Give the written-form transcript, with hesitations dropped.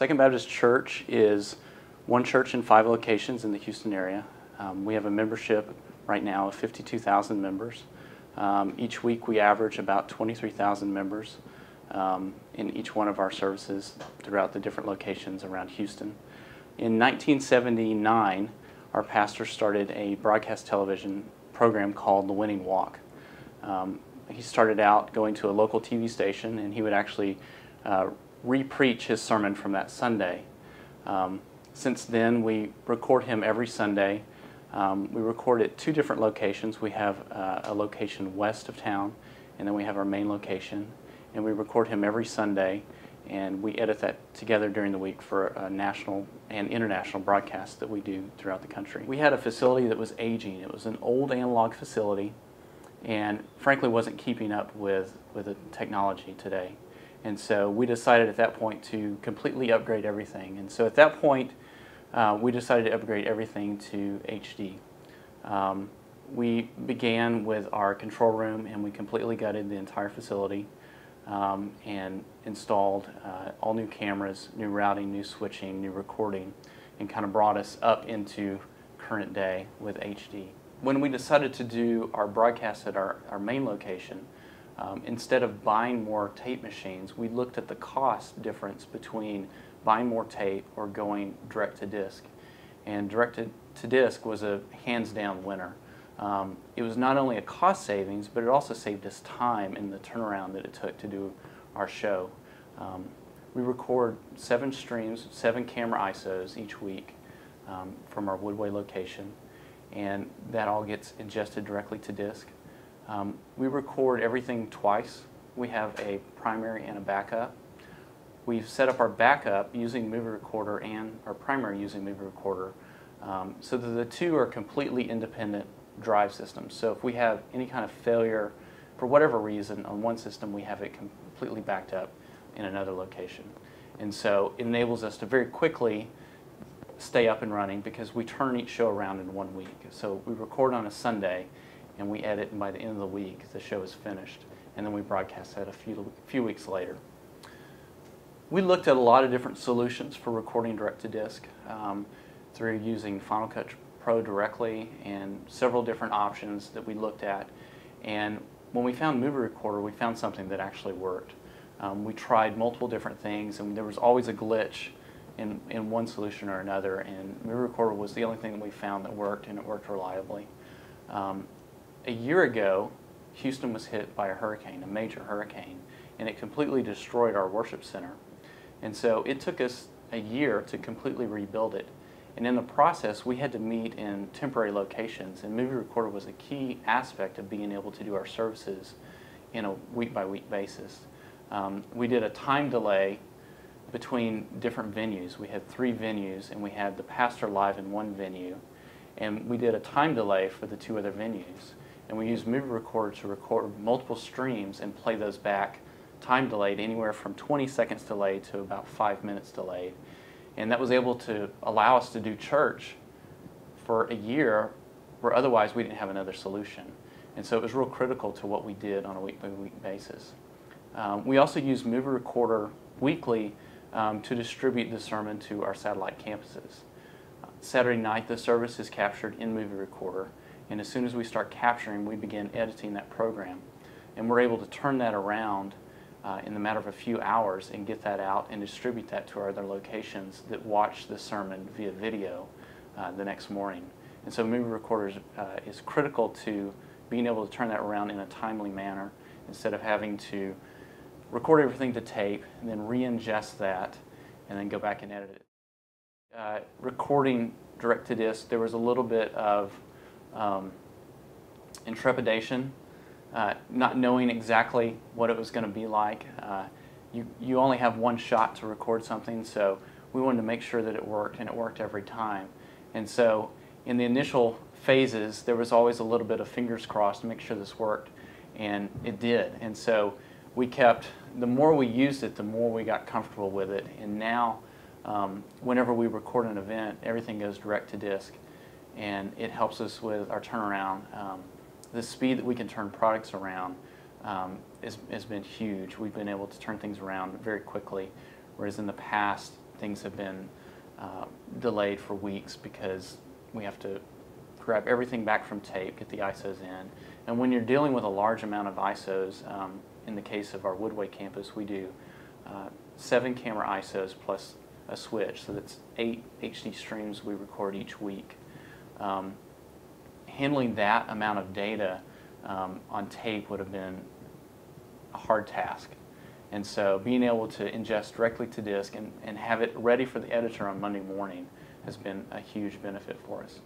Second Baptist Church is one church in 5 locations in the Houston area. We have a membership right now of 52,000 members. Each week we average about 23,000 members in each one of our services throughout the different locations around Houston. In 1979, our pastor started a broadcast television program called The Winning Walk. He started out going to a local TV station, and he would actually re-preach his sermon from that Sunday. Since then, we record him every Sunday. We record at 2 different locations. We have a location west of town, and then we have our main location. And we record him every Sunday, and we edit that together during the week for a national and international broadcast that we do throughout the country. We had a facility that was aging. It was an old analog facility, and frankly wasn't keeping up with the technology today. And so we decided at that point to completely upgrade everything. And so at that point, we decided to upgrade everything to HD. We began with our control room, and we completely gutted the entire facility and installed all new cameras, new routing, new switching, new recording, and kind of brought us up into current day with HD. When we decided to do our broadcast at our main location, instead of buying more tape machines, we looked at the cost difference between buying more tape or going direct to disc. And direct to disc was a hands-down winner. It was not only a cost savings, but it also saved us time in the turnaround that it took to do our show. We record 7 streams, 7 camera ISOs each week from our Woodway location, and that all gets ingested directly to disc. We record everything twice. We have a primary and a backup. We've set up our backup using movie recorder and our primary using movie recorder so that the 2 are completely independent drive systems. So if we have any kind of failure for whatever reason on one system, we have it completely backed up in another location. And so it enables us to very quickly stay up and running because we turn each show around in 1 week. So we record on a Sunday and we edit, and by the end of the week the show is finished, and then we broadcast that a few weeks later. We looked at a lot of different solutions for recording direct to disc through using Final Cut Pro directly and several different options that we looked at. And when we found Movie Recorder, we found something that actually worked. We tried multiple different things, and there was always a glitch in one solution or another, and Movie Recorder was the only thing that we found that worked, and it worked reliably. A year ago, Houston was hit by a hurricane, a major hurricane, and it completely destroyed our worship center. And so it took us a year to completely rebuild it. And in the process, we had to meet in temporary locations, and Movie Recorder was a key aspect of being able to do our services in a week-by-week basis. We did a time delay between different venues. We had 3 venues, and we had the pastor live in one venue, and we did a time delay for the 2 other venues. And we used Movie Recorder to record multiple streams and play those back time delayed, anywhere from 20 seconds delayed to about 5 minutes delayed. And that was able to allow us to do church for a year where otherwise we didn't have another solution. And so it was real critical to what we did on a week-by-week basis. We also used Movie Recorder weekly to distribute the sermon to our satellite campuses. Saturday night, the service is captured in Movie Recorder, and as soon as we start capturing, we begin editing that program. And we're able to turn that around in the matter of a few hours and get that out and distribute that to our other locations that watch the sermon via video the next morning. And so Movie Recorder is critical to being able to turn that around in a timely manner instead of having to record everything to tape and then re-ingest that and then go back and edit it. Recording direct to disc, there was a little bit of intrepidation, not knowing exactly what it was going to be like. You only have one shot to record something, so we wanted to make sure that it worked, and it worked every time. And so in the initial phases, there was always a little bit of fingers crossed to make sure this worked, and it did. And so we kept, the more we used it, the more we got comfortable with it. And now, whenever we record an event, everything goes direct to disc, and it helps us with our turnaround. The speed that we can turn products around has been huge. We've been able to turn things around very quickly, whereas in the past, things have been delayed for weeks because we have to grab everything back from tape, get the ISOs in. And when you're dealing with a large amount of ISOs, in the case of our Woodway campus, we do 7 camera ISOs plus a switch, so that's 8 HD streams we record each week. Handling that amount of data on tape would have been a hard task. And so being able to ingest directly to disk and have it ready for the editor on Monday morning has been a huge benefit for us.